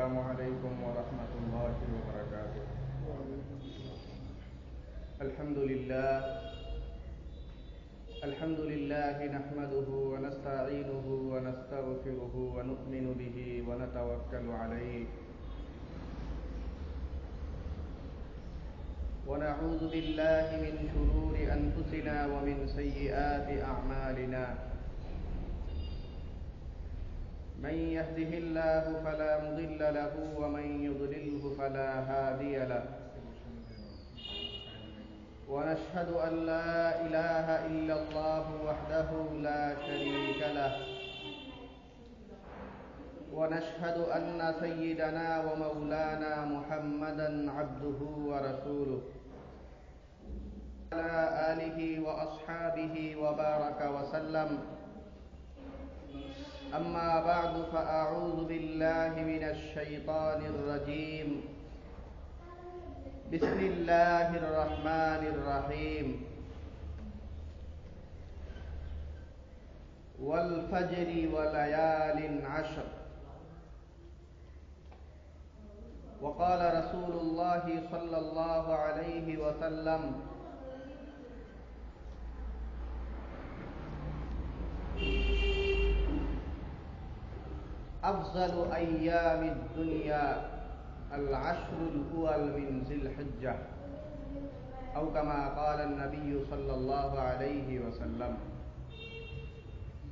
السلام عليكم ورحمة الله وبركاته. الحمد لله نحمده ونستعينه ونستغفره ونؤمن به ونتوكل عليه ونعوذ بالله من شرور أنفسنا ومن سيئات أعمالنا. من يهده الله فلا مضل له ومن يضلله فلا هادي له. ونشهد أن لا إله إلا الله وحده لا شريك له. ونشهد أن سيدنا ومولانا محمدا عبده ورسوله على آله وأصحابه وبارك وسلم. أما بعد فأعوذ بالله من الشيطان الرجيم. بسم الله الرحمن الرحيم. والفجر وليال عشر. وقال رسول الله صلى الله عليه وسلم: أفضل أيام الدنيا العشر الأول من ذي الحجة، أو كما قال النبي صلى الله عليه وسلم.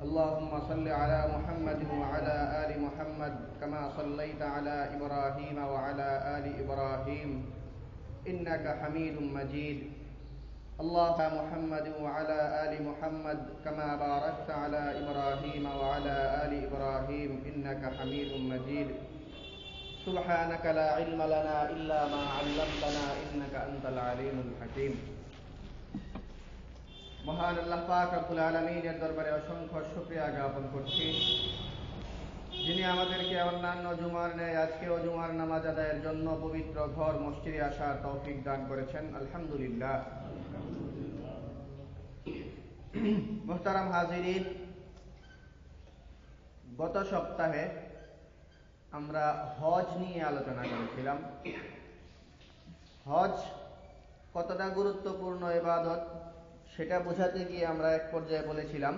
اللهم صل على محمد وعلى آل محمد كما صليت على إبراهيم وعلى آل إبراهيم إنك حميد مجيد. اللهم محمد وعلى آل محمد كما باركت على إبراهيم وعلى آل إبراهيم إنك حميد مجيد. سبحانك لا علم لنا إلا ما علمتنا إنك أنت العليم الحكيم. মহান আল্লাহ পাক রব্বুল আলামিনের দরবারে অসংখ্য শুকরিয়া জ্ঞাপন করছি, যিনি আমাদেরকে অন্যান্য জুমার ন্যায় আজকেও জুমার নামাজ আদায়ের জন্য পবিত্র ঘর মসজিদে আসার তৌফিক দান করেছেন। আলহামদুলিল্লাহ। মুহতারাম হাজিরিন, গত সপ্তাহে আমরা হজ নিয়ে আলোচনা করেছিলাম। হজ কতটা গুরুত্বপূর্ণ ইবাদত সেটা বোঝাতে গিয়ে আমরা এক পর্যায়ে বলেছিলাম,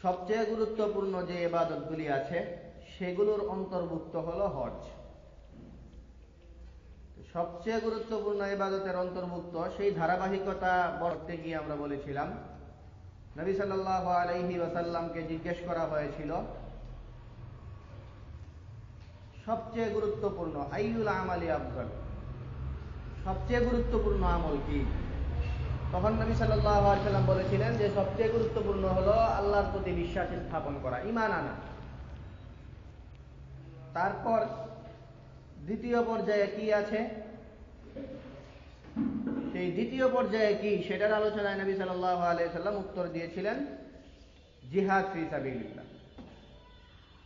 সবচেয়ে গুরুত্বপূর্ণ যে ইবাদতগুলি আছে সেগুলোর অন্তর্ভুক্ত হলো হজ। সবচেয়ে গুরুত্বপূর্ণ ইবাদতের অন্তর্ভুক্ত সেই ধারাবাহিকতা বলতে গিয়ে আমরা বলেছিলাম, নবী সাল্লাল্লাহু আলাইহি ওয়াসাল্লামকে জিজ্ঞেস করা হয়েছিল সবচেয়ে গুরুত্বপূর্ণ আইয়ুল আমালি আফজাল, সবচেয়ে গুরুত্বপূর্ণ আমল কি? তখন নবী সাল্লাল্লাহু আলাইহি ওয়াসাল্লাম বলেছিলেন যে সবচেয়ে গুরুত্বপূর্ণ হলো আল্লাহর প্রতি বিশ্বাস স্থাপন করা, ঈমান আনা। তারপর দ্বিতীয় পর্যায়ে কি আছে, সেই দ্বিতীয় পর্যায়ে কি সেটার আলোচনায় নবী সাল্লাল্লাহু আলাইহি ওয়াসাল্লাম উত্তর দিয়েছিলেন জিহাদ ফি সাবিলিল্লাহ।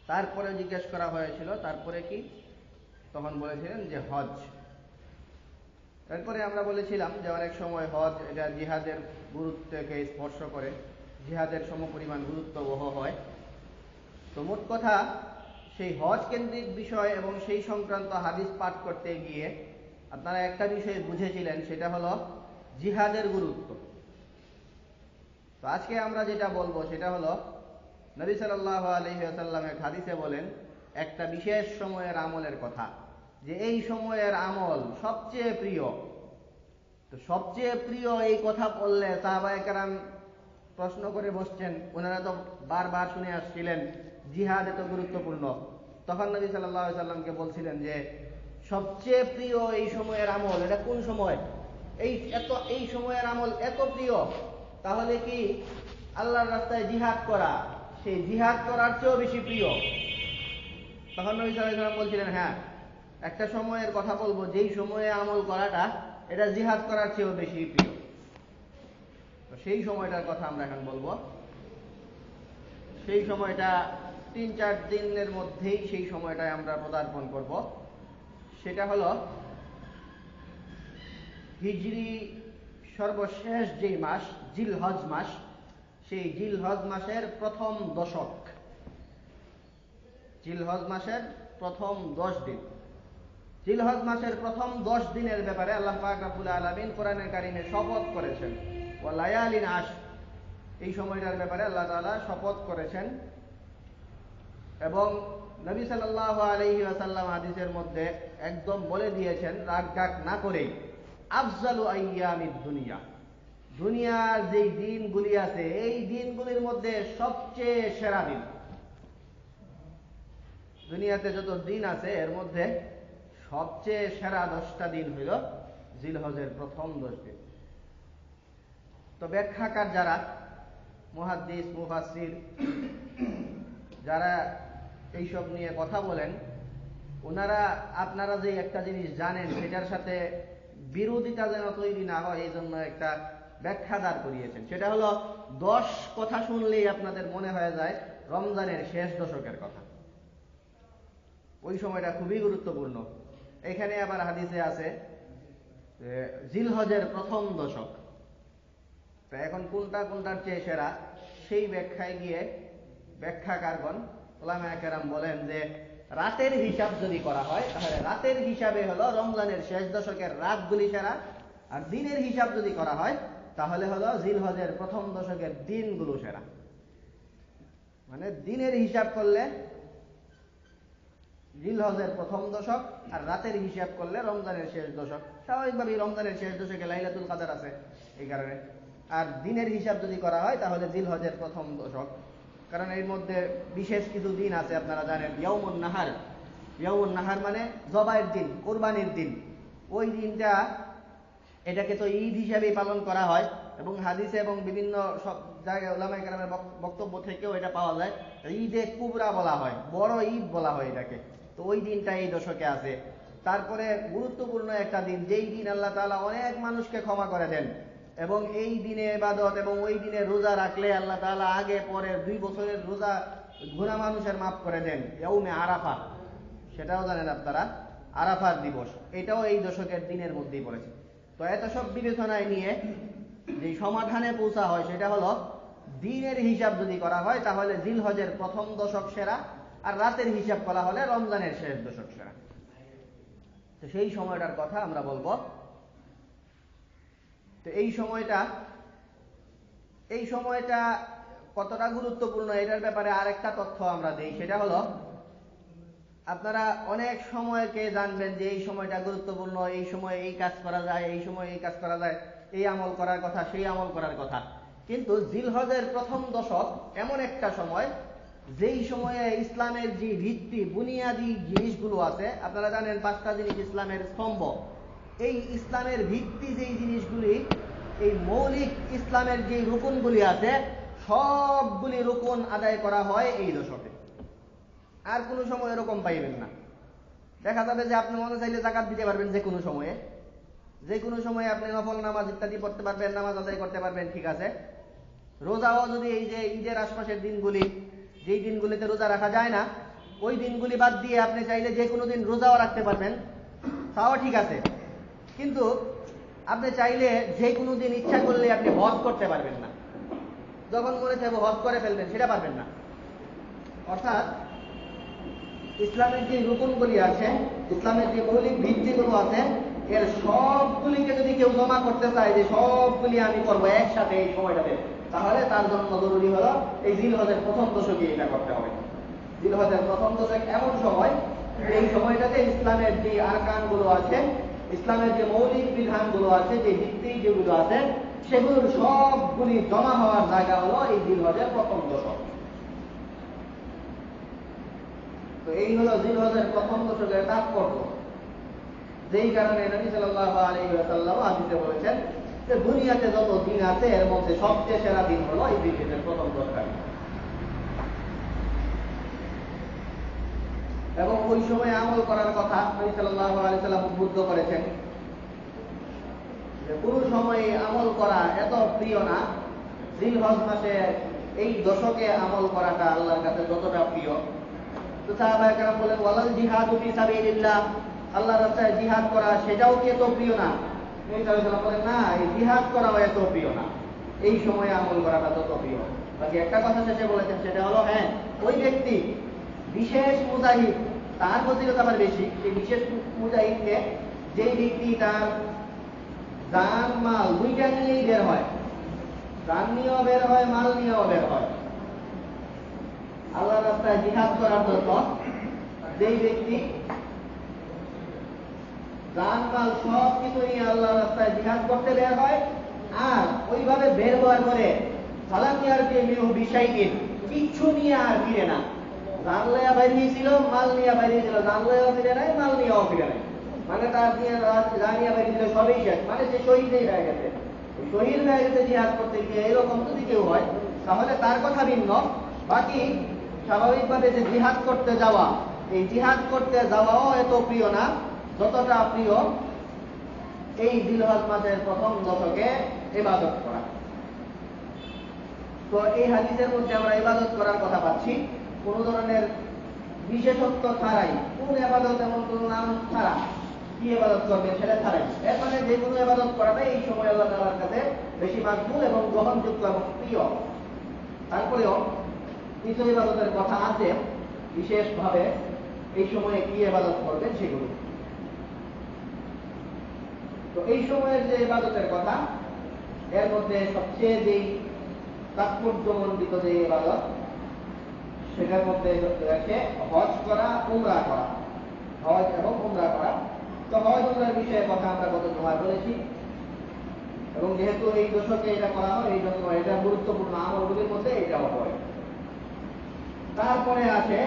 তারপরে জিজ্ঞেস করা হয়েছিল তারপরে কি, তখন বলেছিলেন যে হজ। তারপরে আমরা বলেছিলাম যে অনেক সময় হজ এটা জিহাদের গুরুত্বকে স্পর্শ করে, জিহাদের সমপরিমাণ গুরুত্ববহ হয়। তো মোট কথা, সেই হজ কেন্দ্রিক বিষয় এবং সেই সংক্রান্ত হাদিস পাঠ করতে গিয়ে আপনারা একটা বিষয় বুঝেছিলেন, সেটা হলো জিহাদের গুরুত্ব। তো আজকে আমরা যেটা বলবো সেটা হলো নবী সাল্লাল্লাহু আলাইহি ওয়াসাল্লাম এক হাদিসে বলেন একটা বিশেষ সময়ের আমলের কথা, যে এই সময়ের আমল সবচেয়ে প্রিয়। তো সবচেয়ে প্রিয় এই কথা বললে সাহাবায়ে কেরাম প্রশ্ন করে বসছেন, ওনারা তো বারবার শুনে আসছিলেন জিহাদ এত গুরুত্বপূর্ণ। তখন নবী সাল্লাল্লাহু আলাইহি ওয়াসাল্লামকে বলছিলেন যে সবচেয়ে প্রিয় এই সময়ের আমল এটা কোন সময়? এই সময়ের আমল এত প্রিয়, তাহলে কি আল্লাহর রাস্তায় জিহাদ করা সেই জিহাদ করার চেয়েও বেশি প্রিয়? তখন নবী সাল্লাল্লাহু আলাইহি ওয়াসাল্লাম বলছিলেন, হ্যাঁ, একটা সময়ের কথা বলবো যেই সময়ে আমল করাটা এটা জিহাদ করার চেয়েও বেশি প্রিয়। তো সেই সময়টার কথা আমরা এখন বলবো। সেই সময়টা 3-4 দিনের মধ্যেই সেই সময়টায় আমরা পদার্পণ করব। সেটা হলো হিজরি সর্বশেষ যেই মাস জিলহজ মাস, সেই জিলহজ মাসের প্রথম দশক, জিলহজ মাসের প্রথম 10 দিন, জিলহজ মাসের প্রথম 10 দিনের ব্যাপারে আল্লাহ পাক রব্বুল আলামিন কোরআনে কারিমে শপথ করেছেন। ওয়া লায়ালিন আশর, এই সময়টার ব্যাপারে আল্লাহ তাআলা শপথ করেছেন। এবং নবী সাল্লাল্লাহু আলাইহি ওয়াসাল্লাম হাদিসের মধ্যে একদম বলে দিয়েছেন রাগ ডাক না করেই, আফজালু আইয়ামিদ দুনিয়া, দুনিয়ার যেই দিনগুলি আছে এই দিনগুলির মধ্যে সবচেয়ে সেরা দিন, দুনিয়াতে যত দিন আছে এর মধ্যে সবচেয়ে সেরা 10টা দিন হইল জিলহজের প্রথম 10 দিন। তো ব্যাখ্যাকার যারা মুহাদ্দিস মুফাসসির যারা এইসব নিয়ে কথা বলেন, ওনারা আপনারা যে একটা জিনিস জানেন সেটার সাথে বিরোধিতা যেন তৈরি না হয় এই জন্য একটা ব্যাখ্যা দাঁড় করিয়েছেন। সেটা হলো 10 কথা শুনলেই আপনাদের মনে হয়ে যায় রমজানের শেষ দশকের কথা, ওই সময়টা খুবই গুরুত্বপূর্ণ। এখানে আবার হাদিসে আছে জিলহজের প্রথম দশক। তো এখন কোনটার চেয়ে সেরা সেই ব্যাখ্যায় গিয়ে ব্যাখ্যাকারগণ উলামায়ে কেরাম বলেন যে রাতের হিসাব যদি করা হয় তাহলে রাতের হিসাবে হলো রমজানের শেষ দশকের রাতগুলি সেরা, আর দিনের হিসাব যদি করা হয় তাহলে হলো জিলহজের প্রথম দশকের দিনগুলো সেরা। মানে দিনের হিসাব করলে জিলহজের প্রথম দশক, আর রাতের হিসাব করলে রমজানের শেষ দশক। স্বাভাবিকভাবেই রমজানের শেষ দশকে লাইলাতুল কদর আছে এই কারণে। আর দিনের হিসাব যদি করা হয় তাহলে জিলহজের প্রথম দশক, কারণ এর মধ্যে বিশেষ কিছু দিন আছে আপনারা জানেন। ইয়াউমুন নাহার, ইয়াউমুন নাহার মানে জবাইয়ের দিন, কোরবানির দিন। ওই দিনটা এটাকে তো ঈদ হিসাবেই পালন করা হয়, এবং হাদিসে এবং বিভিন্ন সব জায়গায় উলামায়ে কেরামের বক্তব্য থেকেও এটা পাওয়া যায়। ঈদে কুবরা বলা হয়, বড় ঈদ বলা হয় এটাকে। তো ওই দিনটা এই দশকে আছে। তারপরে গুরুত্বপূর্ণ একটা দিন, যেই দিন আল্লাহ তাআলা অনেক মানুষকে ক্ষমা করে দেন, এবং এই দিনে ইবাদত এবং ওই দিনে রোজা রাখলে আল্লাহ তাআলা আগে পরে 2 বছরের রোজা গুনাহ মানুষের মাফ করে দেন, ইয়াউমে আরাফা, সেটাও জানেন আপনারা, আরাফার দিবস, এটাও এই দশকের দিনের মধ্যেই পড়েছে। তো এত সব বিবেচনায় নিয়ে যে সমাধানে পৌঁছা হয় সেটা হলো দিনের হিসাব যদি করা হয় তাহলে জিলহজের প্রথম দশক সেরা, আর রাতের হিসাব করা হলে রমজানের শেষ দশক সেরা। তো সেই সময়টার কথা আমরা বলবো। তো এই সময়টা কতটা গুরুত্বপূর্ণ এটার ব্যাপারে আরেকটা তথ্য আমরা দেই। সেটা হলো আপনারা অনেক সময়কে জানবেন যে এই সময়টা গুরুত্বপূর্ণ, এই সময় এই কাজ করা যায়, এই সময় এই কাজ করা যায়, এই আমল করার কথা, সেই আমল করার কথা। কিন্তু জিলহজের প্রথম দশক এমন একটা সময় যেই সময়ে ইসলামের যে ভিত্তি বুনিয়াদি জিনিসগুলো আছে, আপনারা জানেন 5টা জিনিস ইসলামের স্তম্ভ। এই ইসলামের ভিত্তি যেই জিনিসগুলি, এই মৌলিক ইসলামের যে রুকুনগুলি আছে সবগুলি রুকুন আদায় করা হয় এই দশকে। আর কোনো সময় এরকম পাইবেন না। দেখা যাবে যে আপনি মনে চাইলে যাকাত দিতে পারবেন যে কোনো সময়ে, যে কোনো সময়ে আপনি নফল নামাজ ইত্যাদি পড়তে পারবেন, নামাজ আদায় করতে পারবেন, ঠিক আছে। রোজাও যদি এই যে ঈদের আশপাশের দিনগুলি, যেই দিনগুলিতে রোজা রাখা যায় না, ওই দিনগুলি বাদ দিয়ে আপনি চাইলে যে কোনো দিন রোজাও রাখতে পারবেন, তাও ঠিক আছে। কিন্তু আপনি চাইলে যে কোনো দিন ইচ্ছা করলে আপনি হজ করতে পারবেন না, যখন মনে চাইবে হজ করে ফেলবেন, সেটা পারবেন না। অর্থাৎ ইসলামের যে রুকুনগুলি আছে, ইসলামের যে মৌলিক ভিত্তিগুলো আছে, এর সবগুলিকে যদি কেউ জমা করতে চায় যে সবগুলি আমি করবো একসাথে এই সময়টাতে, তাহলে তার জন্য জরুরি হলো এই জিলহজের প্রথম দশকে এটা করতে হবে। জিলহজের প্রথম দশক এমন সময়, এই সময়টাতে ইসলামের যে আরকানগুলো আছে, ইসলামের যে মৌলিক বিধানগুলো আছে, যে ভিত্তি যেগুলো আছে, সেগুলোর সবগুলি জমা হওয়ার জায়গা হলো এই জিলহজের প্রথম দশক। তো এই হলো জিলহজের প্রথম দশকের তাৎপর্য, যেই কারণে নবী সাল্লাল্লাহু আলাইহি ওয়াসাল্লাম হাদিসে বলেছেন যে দুনিয়াতে যত দিন আছে এর মধ্যে সবচেয়ে সেরা দিন হলো এই জিলহজের প্রথম দশক। এবং ওই সময় আমল করার কথা নবী সাল্লাল্লাহু আলাইহি ওয়াসাল্লাম উদ্বুদ্ধ করেছেন যে কোনো সময়ে আমল করা এত প্রিয় না, জিলহজ মাসে এই দশকে আমল করাটা আল্লাহর কাছে যতটা প্রিয়। তো সাহাবায়ে কেরাম বলেন, ওয়ালাল জিহাদু ফি সাবিলিল্লাহ, আল্লাহর রাস্তায় জিহাদ করা সেটাও কি এত প্রিয় না? নবী সাল্লাল্লাহু আলাইহি ওয়াসাল্লাম বলেন, না, এই জিহাদ করাও এত প্রিয় না, এই সময়ে আমল করাটা যত প্রিয়। বাকি একটা কথা শেষে বলেছেন, সেটা হলো হ্যাঁ, ওই ব্যক্তি বিশেষ মুজাহিদ তার ফজিলত আবার বেশি। সেই বিশেষ মুজাহিদকে যেই ব্যক্তি তার জান মাল দুইটা নিয়েই বের হয়, জান নিয়েও বের হয়, মাল নিয়েও বের হয় আল্লাহর রাস্তায় জিহাদ করার জন্য, যেই ব্যক্তি জান মাল সব কিছু নিয়ে আল্লাহর রাস্তায় জিহাদ করতে বের হয়, আর ওইভাবে বের হওয়ার পরে সালামিয়ার যে মেহু বিষয়টির কিচ্ছু নিয়ে আর ফিরে না। জান লইয়া বেরিয়েছিল, মাল নিয়ে বেরিয়েছিল, জান লইয়াও ফিরে নাই, মাল নিয়েও ফিরে নাই, মানে তার নিয়ে জানিয়া বেরিয়েছিল সবই শেষ, মানে সে শহীদই হয়ে গেছে। শহীদ হয়ে গেছে জিহাদ করতে গিয়ে, এরকম যদি কেউ হয় তাহলে তার কথা ভিন্ন। বাকি স্বাভাবিকভাবে যে জিহাদ করতে যাওয়া, এই জিহাদ করতে যাওয়াও এত প্রিয় না যতটা প্রিয় এই জিলহজ মাসের প্রথম দশকে ইবাদত করা। তো এই হাদিসের মধ্যে আমরা ইবাদত করার কথা পাচ্ছি কোন ধরনের বিশেষত্ব ছাড়াই, কোন ইবাদত এমন কোন নাম ছাড়া, কি ইবাদত করবেন সেটা ছাড়াই, এর মানে যে কোনো ইবাদত করাটাই এই সময় আল্লাহ তাআলার কাছে বেশি মাকবুল এবং গ্রহণযোগ্য এবং প্রিয়। তারপরেও কিছু ইবাদতের কথা আছে বিশেষভাবে এই সময়ে কি ইবাদত করবেন সেগুলো। তো এই সময়ের যে ইবাদতের কথা, এর মধ্যে সবচেয়ে যেই তাৎপর্যমণ্ডিত যে ইবাদত, সেটার মধ্যে রয়েছে হজ করা, উমরা করা, হজ এবং উমরা করা। তো হজ উমরার বিষয়ে কথা আমরা গত জুমায় বলেছি, এবং যেহেতু এই দশকে এটা করা হয় এই জন্য এটা গুরুত্বপূর্ণ আমলগুলির মধ্যে এটাও হয়। তারপরে আছে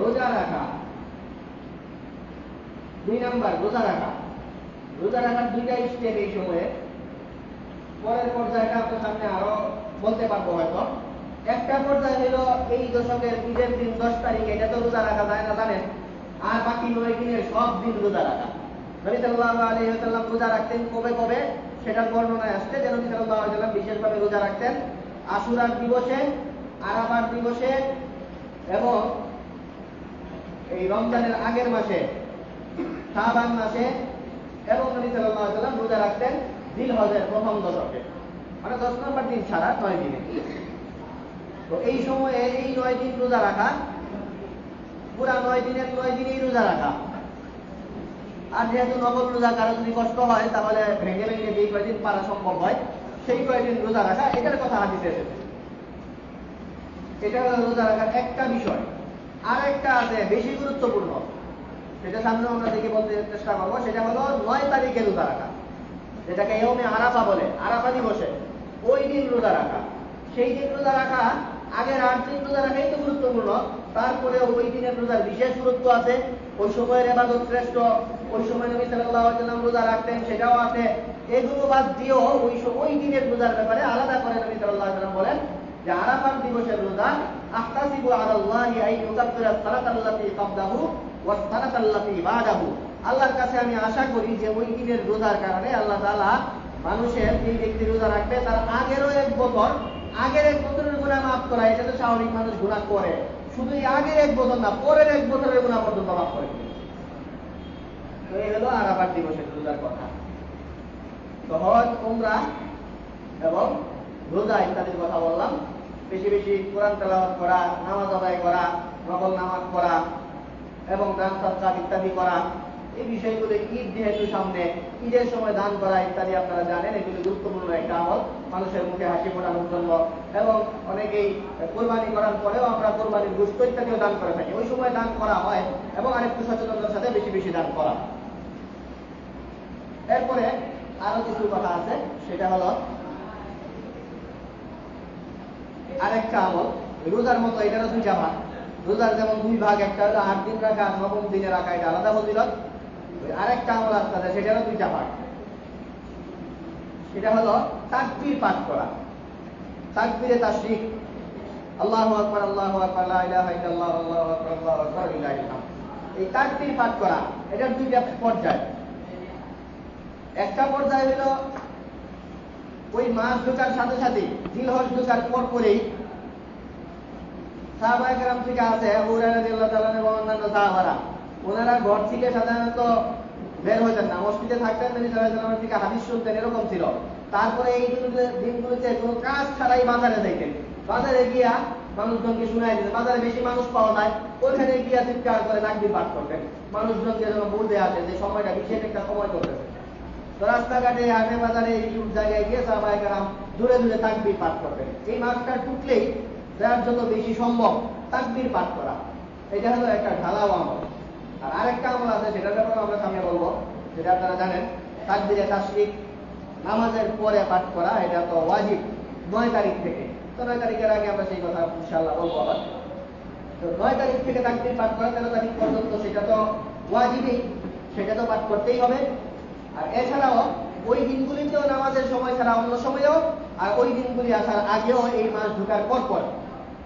রোজা রাখা, 2 নাম্বার রোজা রাখা। রোজা রাখার দুইটা স্টেপ এই সময়ে, পরের পর্যায়টা আপনার সামনে আরো বলতে পারবো হয়তো। একটা পর্যায়ে হলো এই দশকের ঈদের দিন 10 তারিখ, এটা তো রোজা রাখা যায় না জানেন, আর বাকি 9 দিনের সব দিন রোজা রাখা। নবী সাল্লাল্লাহু আলাইহি ওয়াসাল্লাম রোজা রাখতেন কবে কবে সেটার বর্ণনায় আসছে যে নবী সাল্লাল্লাহু আলাইহি ওয়াসাল্লাম বিশেষভাবে রোজা রাখতেন আশুরার দিবসে, আরাফার দিবসে, এবং এই রমজানের আগের মাসে শাবান মাসে, এবং নবী সাল্লাল্লাহু আলাইহি ওয়াসাল্লাম রোজা রাখতেন জিলহজের প্রথম দশকে, মানে 10 নম্বর দিন ছাড়া 9 দিনে। তো এই সময়ে এই 9 দিন রোজা রাখা, পুরা 9 দিনের 9 দিনই রোজা রাখা। আর যেহেতু নগদ রোজা কারো যদি কষ্ট হয় তাহলে ভেঙে ভেঙে যেই কয়দিন পারা সম্ভব হয় সেই কয়দিন রোজা রাখা, এটার কথা হাদিসে এসেছে। এটা হলো রোজা রাখার একটা বিষয়। আর একটা আছে বেশি গুরুত্বপূর্ণ, সেটা সামনে আমরা দেখে বলতে চেষ্টা করবো, সেটা হলো 9 তারিখে রোজা রাখা, যেটাকে ইয়মে আরাফা বলে, আরাফা দিবসে ওই দিন রোজা রাখা। সেই দিন রোজা রাখা, আগের 8 দিন রোজা রাখাই তো গুরুত্বপূর্ণ, তারপরে ওই দিনের রোজার বিশেষ গুরুত্ব আছে। ওই সময়ের ইবাদত শ্রেষ্ঠ, ওই সময় নবী সাল্লাল্লাহু আলাইহি ওয়াসাল্লাম রোজা রাখতেন সেটাও আছে। এগুলো বাদ দিয়েও ওই দিনের রোজার ব্যাপারে আলাদা করে নবী সাল্লাল্লাহু আলাইহি ওয়াসাল্লাম বলেন যে আরাফার দিবসের রোজা আহতাসিবু আলাল্লাহি আন ইউকাফিরা সালাতাল্লাতী ক্বাবলাহু ওয়াস সালাতাল্লাতী বা'দাহু। আল্লাহর কাছে আমি আশা করি যে ওই দিনের রোজার কারণে আল্লাহ তাআলা মানুষের, যে ব্যক্তি রোজা রাখবে তার আগের এক বছরের গুনাহ মাফ করা। এটা তো স্বাভাবিক, মানুষ গুনাহ করে, শুধু এই আগের 1 বছর না, পরের 1 বছরের গুনাহ পর্যন্ত মাফ করে দিবে। তো এই হলো আরাফার দিবসের রোজার কথা। তো হজ, উমরা এবং রোজা ইত্যাদির কথা বললাম। বেশি বেশি কোরআন তেলাওয়াত করা, নামাজ আদায় করা, নফল নামাজ পড়া এবং দান সদকা ইত্যাদি করা, এই বিষয়গুলো ঈদ যেহেতু সামনে, ঈদের সময় দান করা ইত্যাদি আপনারা জানেন, এগুলি গুরুত্বপূর্ণ একটা আমল মানুষের মুখে হাসি ফোটানোর জন্য। এবং অনেকেই কোরবানি করার পরেও আমরা কোরবানির গোশত ইত্যাদিও দান করে থাকি, ওই সময় দান করা হয়, এবং আরেকটু সচেতনতার সাথে বেশি বেশি দান করা। এরপরে আরো কিছু কথা আছে, সেটা হলো আরেকটা আমল রোজার মতো, এটারও 2টা ভাগ। রোজার যেমন 2 ভাগ, একটা হলো 8 দিন রাখা, 9ম দিনে রাখা, এটা আলাদা ফজিলত। আরেকটা আমল আছে সেটারও 2টা ভাগ, সেটা হলো তাকবীর পাঠ করা, তাকবীরে তাশরিক, আল্লাহু আকবার আল্লাহু আকবার লা ইলাহা ইল্লাল্লাহ আল্লাহু আকবার আল্লাহু আকবার লিল্লাহিল হামদ। এই তাকবীর পাঠ করা, এটার 2টা পর্যায়। একটা পর্যায় হলো ওই মাস ঢোকার সাথে সাথে, জিলহজ ঢোকার পরেই সাহাবায়ে কেরাম থেকে আছে, আবু হুরায়রা রাদিয়াল্লাহু তাআলা এবং অন্যান্য সাহাবারা, ওনারা ঘর থেকে সাধারণত বের হইতেন না, মসজিদে থাকতেন, নবী সাল্লাল্লাহু আলাইহি ওয়াসাল্লামের থেকে হাদিস শুনতেন, এরকম ছিল। তারপরে এই দিনগুলোতে কোনো কাজ ছাড়াই বাজারে যাইতেন, বাজারে গিয়া মানুষজনকে শুনাই দিতে, বাজারে বেশি মানুষ পাওয়া যায়, ওইখানে গিয়ে চিৎকার করে তাকবীর পাঠ করবেন, মানুষজনকে যেন বুঝে আসে যে সময়টা বিশেষ একটা সময় করতেছে। তো রাস্তাঘাটে, হাটে বাজারে, এইসব জায়গায় গিয়ে সাহাবায়ে কেরাম দূরে দূরে তাকবীর পাঠ করবেন। এই মাসটা ঢুকলেই যার জন্য বেশি সম্ভব তাকবীর পাঠ করা, এটা হলো একটা ঢালাও আমল। আর আরেকটা আমল আছে, সেটার ব্যাপারে আমরা সামনে বলবো, যেটা আপনারা জানেন, তাকবীরে তাশরিক নামাজের পরে পাঠ করা, এটা তো ওয়াজিব 9 তারিখ থেকে। তো 9 তারিখের আগে আমরা সেই কথা ইনশাআল্লাহ বলবো আবার। তো 9 তারিখ থেকে তাকবীর পাঠ করা 13 তারিখ পর্যন্ত সেটা তো ওয়াজিবই, সেটা তো পাঠ করতেই হবে। আর এছাড়াও ওই দিনগুলিতেও নামাজের সময় ছাড়া অন্য সময়েও, আর ওই দিনগুলি আসার আগেও, এই মাস ঢোকার পর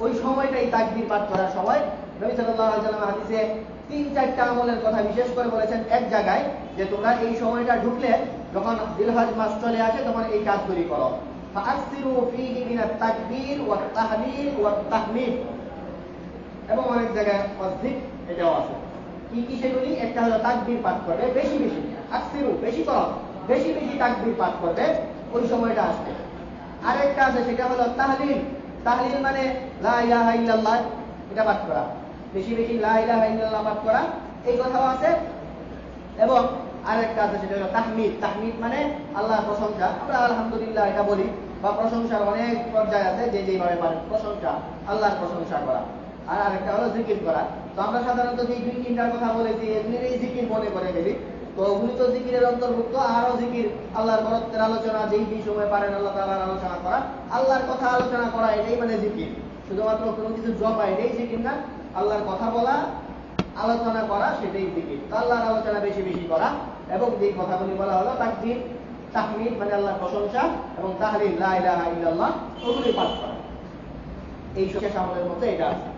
ওই সময়টাই তাকবীর পাঠ করার সময়। নবী সাল্লাল্লাহু আলাইহি ওয়াসাল্লাম হাদিসে 3-4টা আমলের কথা বিশেষ করে বলেছেন এক জায়গায়, যে তোমরা এই সময়টা ঢুকলে, যখন জিলহজ মাস চলে আসে, তখন এই কাজগুলি করো। ফাআসিরু ফীহি মিনাত তাকবীর ওয়াত তাহলিল ওয়াত তাহমিদ, এবং অনেক জায়গায় ওয়াজিব এটাও আছে। কি কি সেগুলি? একটা হলো তাকবীর পাঠ করবে বেশি বেশি, আকসিরু বেশি করো, বেশি বেশি তাকবীর পাঠ করবে ওই সময়টা আসবে। আরেকটা আছে, সেটা হলো তাহলিল। তাহলিল মানে লা ইলাহা ইল্লাল্লাহ, এটা পাঠ করা, বেশি বেশি লা ইলাহা ইল্লাল্লাহ পাঠ করা, এই কথাও আছে। এবং আরেকটা আছে, সেটা হলো তাহমিদ। তাহমিদ মানে আল্লাহর প্রশংসা, আমরা আলহামদুলিল্লাহ এটা বলি, বা প্রশংসার অনেক পর্যায় আছে, যে যেভাবে পারেন প্রশংসা, আল্লাহর প্রশংসা করা। আর আরেকটা হলো জিকির করা। তো আমরা সাধারণত যে 2-3টার কথা বলেছি, এগুলিরই জিকির মনে করে ফেলি। তো ওগুলি তো জিকিরের অন্তর্ভুক্ত। আরো জিকির, আল্লাহর বরত্বের আলোচনা, যেই সময় পারেন আল্লাহ তাআলার আলোচনা করা, আল্লাহর কথা আলোচনা করা, এটাই মানে জিকির। শুধুমাত্র কোনো কিছু জপা এটাই জিকির না, আল্লাহর কথা বলা, আলোচনা করা, সেটাই জিকির। তো আল্লাহর আলোচনা বেশি বেশি করা, এবং যেই কথাগুলি বলা হলো তাকবীর, তাহমিদ মানে আল্লাহর প্রশংসা, এবং তাহলিল লা ইলাহা ইল্লাল্লাহ, ওগুলি পাঠ করা, এই শেষ আমলের মধ্যে এটা আছে।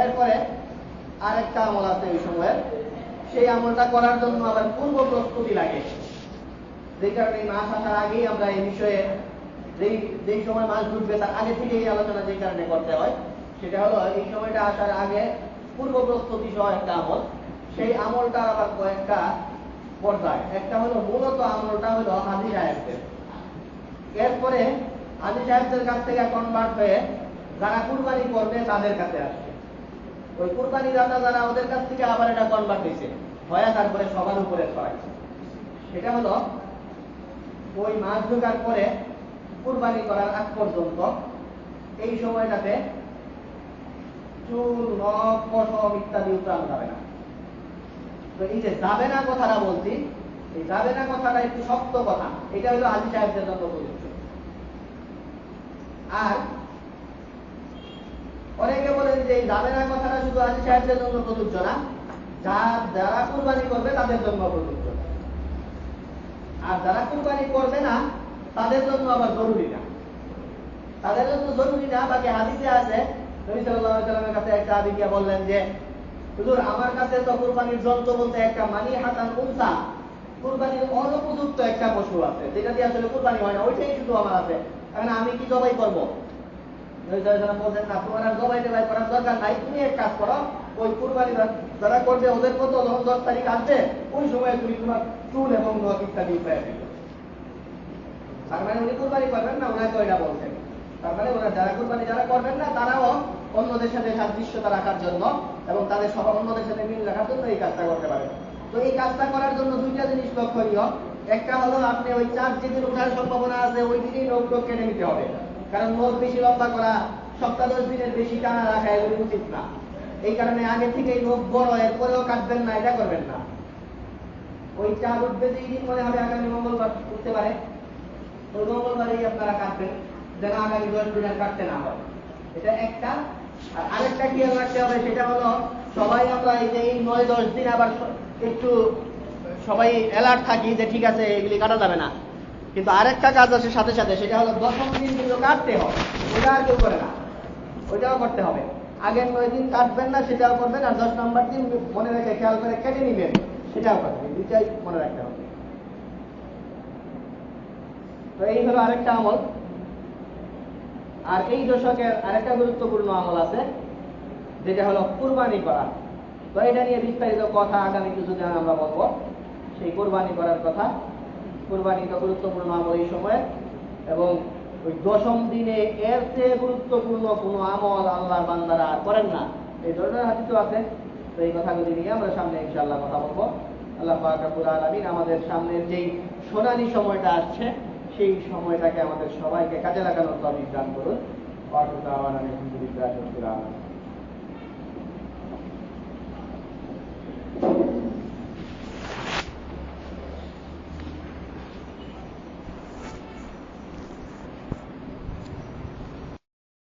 এরপরে আরেকটা আমল আছে এই সময়ের, সেই আমলটা করার জন্য আবার পূর্ব প্রস্তুতি লাগে। যে কারণে এই মাস আসার আগেই আমরা এই বিষয়ে, যেই সময় মাস ঢুকবে তার আগে থেকে এই আলোচনা যে কারণে করতে হয়, সেটা হলো এই সময়টা আসার আগে পূর্ব প্রস্তুতি সহ একটা আমল। সেই আমলটা আবার কয়েকটা পর্যায়। একটা হলো মূলত আমলটা হলো হাজী সাহেবদের, এরপরে হাজী সাহেবদের কাছ থেকে কনভার্ট হয়ে যারা কুরবানি করবে তাদের কাছে আসবে। ওই কুরবানি দাতা যারা, ওদের কাছ থেকে আবার এটা কনভার্ট হয়েছে, হয়ে তারপরে সবার উপরে ছড়াইছে। সেটা হলো ওই মাছ ঢোকার পরে কুরবানি করার আগ পর্যন্ত এই সময়টাতে চুল, নখ, পশম ইত্যাদি উচ্চারণ যাবে না। তো এই যে যাবে না কথাটা বলছি, এই যাবে না কথাটা একটু শক্ত কথা, এটা হলো হাজী সাহেবদের জন্য প্রযোজ্য। আর অনেকে বলেন যে এই যাবে না কথাটা শুধু হাজী সাহেবদের জন্য প্রযোজ্য না, যারা কুরবানি করবে তাদের জন্য প্রযোজ্য, আর যারা কুরবানি করবে না তাদের জন্য আবার জরুরি না। তাদের জন্য জরুরি না, বাকি হাদিসে আছে, নবী সাল্লাল্লাহু আলাইহি ওয়াসাল্লামের কাছে একটা সাহাবী গিয়ে বললেন যে, হুজুর আমার কাছে তো কুরবানির যন্ত্র বলতে একটা মানিহাতান উনসা, কুরবানির অনুপযুক্ত একটা পশু আছে, যেটা দিয়ে আসলে কুরবানি হয় না, ওইটাই শুধু আমার আছে, এখন আমি কি জবাই করব? নবী সাল্লাল্লাহু আলাইহি ওয়াসাল্লাম বললেন, না, তোমার আর জবাই টবাই করার দরকার নাই, তুমি এক কাজ করো, ওই কুরবানি যারা করবে ওদের মতো যখন 10 তারিখ আসবে, ওই সময় তুমি তোমার চুল এবং নখ ইত্যাদি উপায় দিবে। তার মানে উনি কুরবানি করবেন না, ওনাকে ওইটা বলছেন। তার মানে ওরা যারা কুরবানি যারা করবেন না, তারাও অন্যদের সাথে সাদৃশ্যতা রাখার জন্য এবং তাদের সব অন্যদের সাথে মিল রাখার জন্য এই কাজটা করতে পারেন। তো এই কাজটা করার জন্য 2টা জিনিস লক্ষণীয়। একটা হলো আপনি ওই চাঁদ যেদিন ওঠার সম্ভাবনা আছে ওই দিনই নখ কেটে নিতে হবে, কারণ নখ বেশি লম্বা করা, সপ্তাহ 10 দিনের বেশি টানা রাখা এগুলি উচিত না। এই কারণে আগে থেকেই নখ বড়, এরপরেও কাটবেন না, এটা করবেন না। ওই চাঁদ উঠবে যেই দিন মনে হবে আগামী মঙ্গলবার উঠতে পারে, ওই মঙ্গলবারেই আপনারা কাটবেন, যেন আগামী 10 দিন আর কাটতে না হয়। এটা একটা। আর আরেকটা খেয়াল রাখতে হবে, সেটা হলো সবাই আমরা এই যে এই 9-10 দিন আবার একটু সবাই অ্যালার্ট থাকি যে ঠিক আছে এগুলি কাটা যাবে না, কিন্তু আরেকটা কাজ আছে সাথে সাথে, সেটা হলো 10ম দিন কিন্তু কাটতে হবে, ওটা আর কেউ করে না, ওইটাও করতে হবে। আগের 9 দিন কাটবেন না, সেটাও করবেন, আর 10 নম্বর দিন মনে রেখে খেয়াল করে কেটে নিবেন, সেটাও করবেন, দুইটাই মনে রাখতে হবে। তো এই হলো আরেকটা আমল। আর এই দশকের আরেকটা গুরুত্বপূর্ণ আমল আছে, যেটা হলো কুরবানি করা। তো এটা নিয়ে বিস্তারিত কথা আগামী কিছুদিন আমরা বলবো, সেই কুরবানি করার কথা। কুরবানি তো গুরুত্বপূর্ণ আমল এই সময়ে, এবং ওই 10ম দিনে এর চেয়ে গুরুত্বপূর্ণ কোনো আমল আল্লাহর বান্দারা আর করেন না। এই ধরনের হাদিসও আছে। তো এই কথাগুলি নিয়ে আমরা সামনে ইনশাআল্লাহ কথা বলবো। আল্লাহ পাক রব্বুল আলামিন আমাদের সামনের যেই সোনালী সময়টা আসছে সেই সময়টাকে আমাদের সবাইকে কাজে লাগানোর তৌফিক দান করুন। ওয়া আখিরু দাওয়ানা আলহামদুলিল্লাহি রাব্বিল আলামিন।